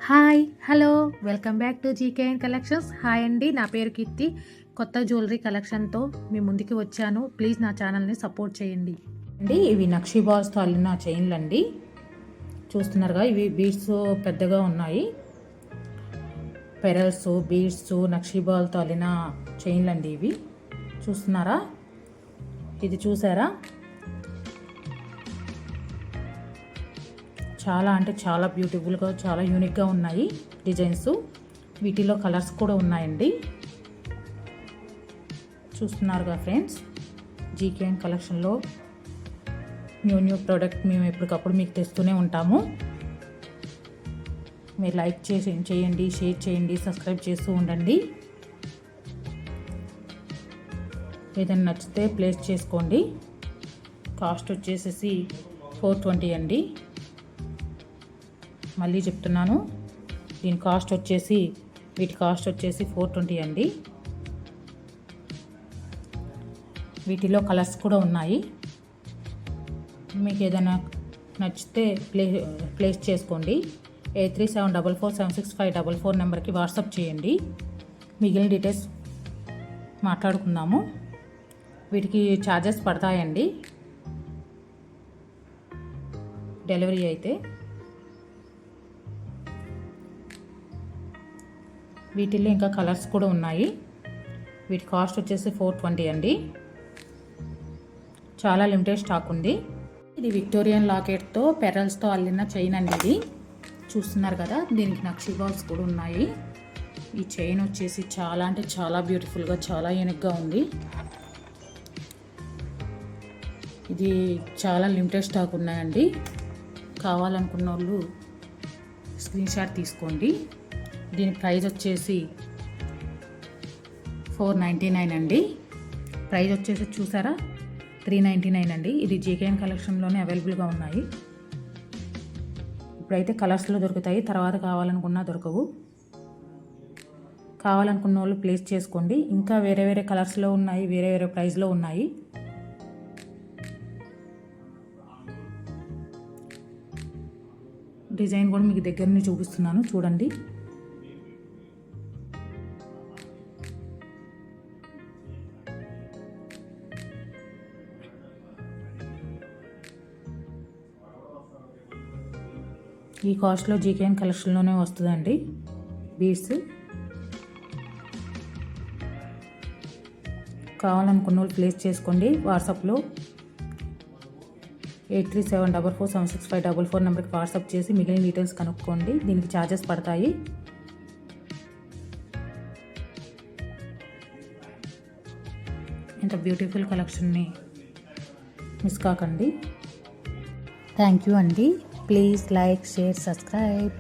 Hi hello welcome back to GKN collections. Hi అండి, నా పేరు కీర్తి. కొత్త జ్యువెలరీ కలెక్షన్తో మీ ముందుకి వచ్చాను. ప్లీజ్ నా ఛానల్ని సపోర్ట్ చేయండి అండి. ఇవి నక్షీ బాల్స్తో అల్లిన చైన్లు అండి. చూస్తున్నారుగా, ఇవి బీడ్స్ పెద్దగా ఉన్నాయి. పెరల్స్, బీడ్స్, నక్షీ బాల్తో అల్లిన చైన్లు అండి ఇవి. చూస్తున్నారా? ఇది చూసారా? చాలా అంటే చాలా బ్యూటిఫుల్గా, చాలా యూనిక్గా ఉన్నాయి డిజైన్స్. వీటిలో కలర్స్ కూడా ఉన్నాయండి. చూస్తున్నారుగా ఫ్రెండ్స్, జీకేఎన్ కలెక్షన్లో న్యూ ప్రోడక్ట్ మేము ఎప్పటికప్పుడు మీకు తెస్తూనే ఉంటాము. మీరు లైక్ చేయండి, షేర్ చేయండి, సబ్స్క్రైబ్ చేస్తూ ఉండండి. ఏదైనా నచ్చితే ప్లేస్ చేసుకోండి. కాస్ట్ వచ్చేసేసి 420 అండి. మళ్ళీ చెప్తున్నాను, వీటి కాస్ట్ వచ్చేసి 420 అండి. వీటిలో కలర్స్ కూడా ఉన్నాయి. మీకు ఏదైనా నచ్చితే ప్లేస్ చేసుకోండి. 8374476544 నెంబర్కి వాట్సాప్ చేయండి. మిగిలిన డీటెయిల్స్ మాట్లాడుకుందాము. వీటికి ఛార్జెస్ పడతాయండి డెలివరీ అయితే. వీటిల్లో ఇంకా కలర్స్ కూడా ఉన్నాయి. వీటి కాస్ట్ వచ్చేసి 420 అండి. చాలా లిమిటెడ్ స్టాక్ ఉంది. ఇది విక్టోరియన్ లాకెట్తో పెరల్స్తో అల్లిన చైన్ అండి. ఇది చూస్తున్నారు కదా, దీనికి నక్షీ బాల్స్ కూడా ఉన్నాయి. ఈ చైన్ వచ్చేసి చాలా అంటే చాలా బ్యూటిఫుల్గా, చాలా యూనిక్గా ఉంది. ఇది చాలా లిమిటెడ్ స్టాక్ ఉన్నాయండి. కావాలనుకున్న వాళ్ళు స్క్రీన్ షాట్ తీసుకోండి. దీని ప్రైస్ వచ్చేసి 499 అండి. ప్రైస్ వచ్చేసి చూసారా, 399 అండి. ఇది జీకేఎన్ కలెక్షన్లోనే అవైలబుల్గా ఉన్నాయి. ఇప్పుడైతే కలర్స్లో దొరుకుతాయి, తర్వాత కావాలనుకున్నా దొరకవు. కావాలనుకున్న వాళ్ళు ప్లేస్ చేసుకోండి. ఇంకా వేరే వేరే కలర్స్లో ఉన్నాయి, వేరే వేరే ప్రైస్లో ఉన్నాయి. డిజైన్ కూడా మీకు దగ్గర నుంచి చూపిస్తున్నాను, చూడండి. ఈ కాస్ట్లో జీకేఎన్ కలెక్షన్లోనే వస్తుందండి బీడ్స్. కావాలనుకున్న వాళ్ళు ప్లేస్ చేసుకోండి. వాట్సాప్లో 8374476544 నెంబర్కి వాట్సాప్ చేసి మిగిలిన డీటెయిల్స్ కనుక్కోండి. దీనికి ఛార్జెస్ పడతాయి. ఇంత బ్యూటిఫుల్ కలెక్షన్ని మిస్ కాకండి. థ్యాంక్ యూ అండి. Please like, share, subscribe.